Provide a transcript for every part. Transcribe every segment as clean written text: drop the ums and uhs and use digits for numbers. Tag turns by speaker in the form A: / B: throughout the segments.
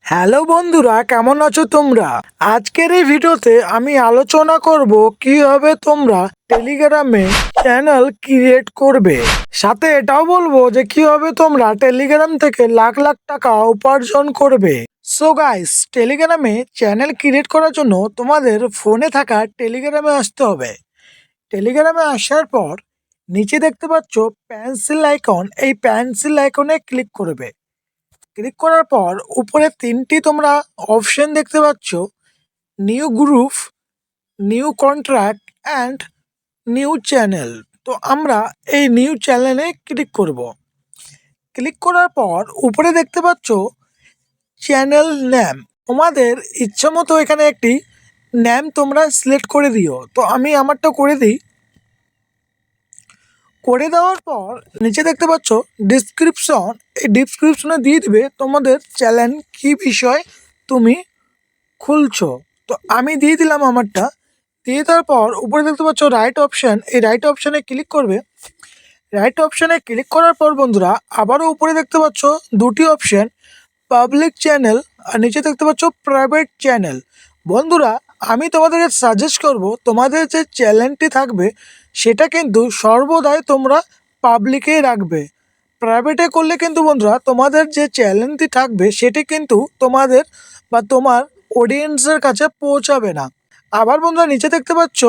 A: Hello বন্ধুরা, কেমন আছো তোমরা? আজকের এই ভিডিওতে আমি আলোচনা করব কিভাবে তোমরা টেলিগ্রামে চ্যানেল ক্রিয়েট করবে। সাথে এটাও বলবো যে কিভাবে তোমরা টেলিগ্রাম থেকে লাখ লাখ টাকা উপার্জন করবে। সো গাইস, টেলিগ্রামে চ্যানেল ক্রিয়েট করার জন্য তোমাদের ফোনে থাকা টেলিগ্রামে আসতে হবে। টেলিগ্রামে আসার পর নিচে দেখতে পাচ্ছ পেন্সিল আইকন, এই পেন্সিল আইকনে ক্লিক করবে। ক্লিক করার পর উপরে তিনটি তোমরা অপশন দেখতে পাচ্ছ, new group, new contract and new channel. তো আমরা এই নিউ চ্যানেলে ক্লিক করব। ক্লিক করার পর উপরে দেখতে পাচ্ছ চ্যানেল নেম। তোমাদের ইচ্ছা মতো এখানে একটি নেম তোমরা সিলেক্ট করে দিও। তো আমি আমারটা করে দিই। করে দেওয়ার পর নিচে দেখতে পাচ্ছ ডিসক্রিপশন, এই ডিসক্রিপশনে দিয়ে দিবে তোমাদের চ্যানেল কি বিষয় তুমি খুলছো। তো আমি দিয়ে দিলাম আমারটা। দিয়ে দেওয়ার পর উপরে দেখতে পাচ্ছ রাইট অপশান, এই রাইট অপশানে ক্লিক করবে। রাইট অপশানে ক্লিক করার পর বন্ধুরা আবারও উপরে দেখতে পাচ্ছ দুটি অপশান, পাবলিক চ্যানেল আর নিচে দেখতে পাচ্ছ প্রাইভেট চ্যানেল। বন্ধুরা আমি তোমাদেরকে সাজেস্ট করব তোমাদের যে চ্যানেলটি থাকবে সেটা কিন্তু সর্বদাই তোমরা পাবলিকেই রাখবে। প্রাইভেটে করলে কিন্তু বন্ধুরা তোমাদের যে চ্যানেলটি থাকবে সেটি কিন্তু তোমাদের বা তোমার অডিয়েন্সের কাছে পৌঁছাবে না। আবার বন্ধুরা নিচে দেখতে পাচ্ছ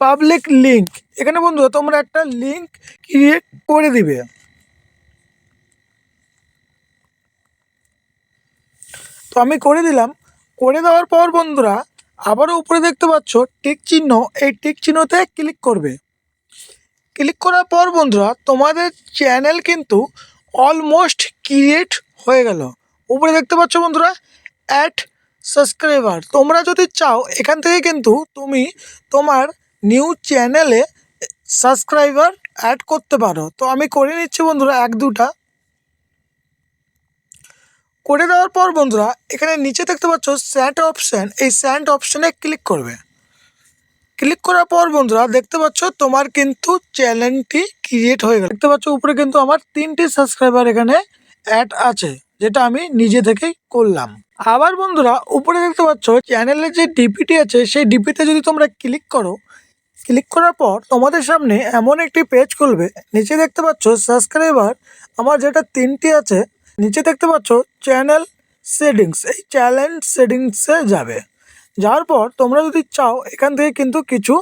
A: পাবলিক লিঙ্ক, এখানে বন্ধুরা তোমরা একটা লিঙ্ক ক্রিয়েট করে দিবে। তো আমি করে দিলাম। করে দেওয়ার পর বন্ধুরা আবারও উপরে দেখতে পাচ্ছ টিক চিহ্ন, এই টিক চিহ্নতে ক্লিক করবে। ক্লিক করার পর বন্ধুরা তোমাদের চ্যানেল কিন্তু অলমোস্ট ক্রিয়েট হয়ে গেল। উপরে দেখতে পাচ্ছ বন্ধুরা অ্যাড সাবস্ক্রাইবার। তোমরা যদি চাও এখান থেকে কিন্তু তুমি তোমার নিউ চ্যানেলে সাবস্ক্রাইবার অ্যাড করতে পারো। তো আমি করে নিচ্ছি বন্ধুরা এক দুটা। করে দেওয়ার পর বন্ধুরা এখানে নিচে দেখতে পাচ্ছ স্যান্ড অপশান, এই স্যান্ড অপশানে ক্লিক করবে। ক্লিক করার পর বন্ধুরা দেখতে পাচ্ছ তোমার কিন্তু চ্যানেলটি ক্রিয়েট হয়ে গেল। দেখতে পাচ্ছ উপরে কিন্তু আমার 3টি সাবস্ক্রাইবার এখানে অ্যাড আছে, যেটা আমি নিজে থেকেই করলাম। আবার বন্ধুরা উপরে দেখতে পাচ্ছ চ্যানেলের যে ডিপিটি আছে সেই ডিপিতে যদি তোমরা ক্লিক করো, ক্লিক করার পর তোমাদের সামনে এমন একটি পেজ খুলবে। নিচে দেখতে পাচ্ছ সাবস্ক্রাইবার আমার যেটা 3টি আছে, নিচে দেখতে পাচ্ছ চ্যানেল সেটিংস, এই চ্যানেল সেটিংসে যাবে। যাওয়ার পর তোমরা যদি চাও এখান থেকে কিন্তু কিছু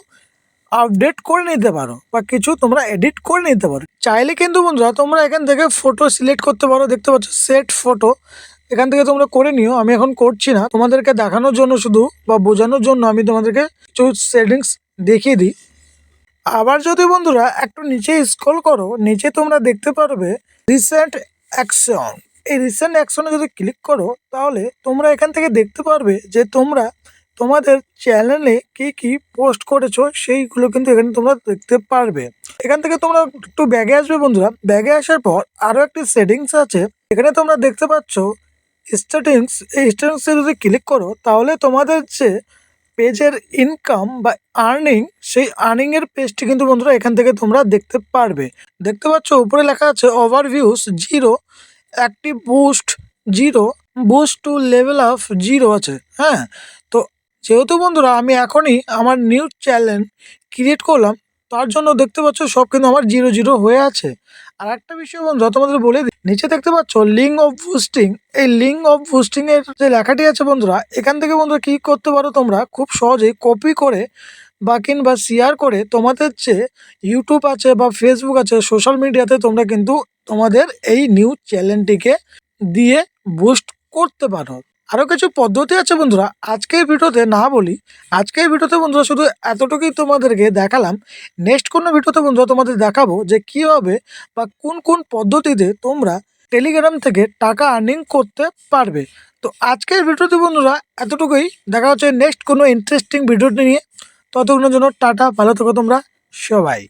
A: আপডেট করে নিতে পারো বা কিছু তোমরা এডিট করে নিতে পারো। চাইলে কিন্তু বন্ধুরা তোমরা এখান থেকে ফটো সিলেক্ট করতে পারো। দেখতে পাচ্ছ সেট ফটো, এখান থেকে তোমরা করে নিও। আমি এখন করছি না, তোমাদেরকে দেখানোর জন্য শুধু বা বোঝানোর জন্য আমি তোমাদেরকে কিছু সেটিংস দেখিয়ে দিই। আবার যদি বন্ধুরা একটু নিচে স্ক্রল করো, নিচে তোমরা দেখতে পারবে রিসেন্ট অ্যাকশন। এই রিসেন্ট অ্যাকশনে যদি ক্লিক করো তাহলে তোমরা এখান থেকে দেখতে পারবে যে তোমরা তোমাদের চ্যানেলে কি কি পোস্ট করেছো সেইগুলো কিন্তু এখানে তোমরা দেখতে পারবে। এখান থেকে তোমরা একটু ব্যাগে আসবে বন্ধুরা। ব্যাগে আসার পর আরও একটি সেটিংস আছে, এখানে তোমরা দেখতে পাচ্ছ স্টার্টিংস। এই স্টার্টিংসে যদি ক্লিক করো তাহলে তোমাদের যে পেজের ইনকাম বা আর্নিং, সেই আর্নিংয়ের পেজটি কিন্তু বন্ধুরা এখান থেকে তোমরা দেখতে পারবে। দেখতে পাচ্ছ উপরে লেখা আছে overviews 0, active boost 0, boost to level of 0 আছে। হ্যাঁ, তো যেহেতু বন্ধুরা আমি এখনই আমার নিউ চ্যানেল ক্রিয়েট করলাম, তার জন্য দেখতে পাচ্ছ সব কিন্তু আমার 0 হয়ে আছে। আর একটা বিষয় বন্ধুরা তোমাদের বলে দিই, নিচে দেখতে পাচ্ছ লিঙ্ক অফ বুস্টিং, এই লিঙ্ক অফ বুস্টিং এর যে লেখাটি আছে বন্ধুরা, এখান থেকে বন্ধুরা কি করতে পারো তোমরা খুব সহজেই কপি করে বা কিংবা শেয়ার করে তোমাদের যে ইউটিউব আছে বা ফেসবুক আছে, সোশ্যাল মিডিয়াতে তোমরা কিন্তু তোমাদের এই নিউ চ্যানেলটিকে দিয়ে বুস্ট করতে পারো। আরও কিছু পদ্ধতি আছে বন্ধুরা, আজকের ভিডিওতে না বলি। আজকের ভিডিওতে বন্ধুরা শুধু এতটুকুই তোমাদেরকে দেখালাম। নেক্সট কোনো ভিডিওতে বন্ধুরা তোমাদের দেখাবো যে কীভাবে বা কোন কোন পদ্ধতিতে তোমরা টেলিগ্রাম থেকে টাকা আর্নিং করতে পারবে। তো আজকের ভিডিওতে বন্ধুরা এতটুকুই। দেখা হচ্ছে নেক্সট কোনো ইন্টারেস্টিং ভিডিওটি নিয়ে। ততক্ষণের জন্য টাটা, ভালো থেকো তোমরা সবাই।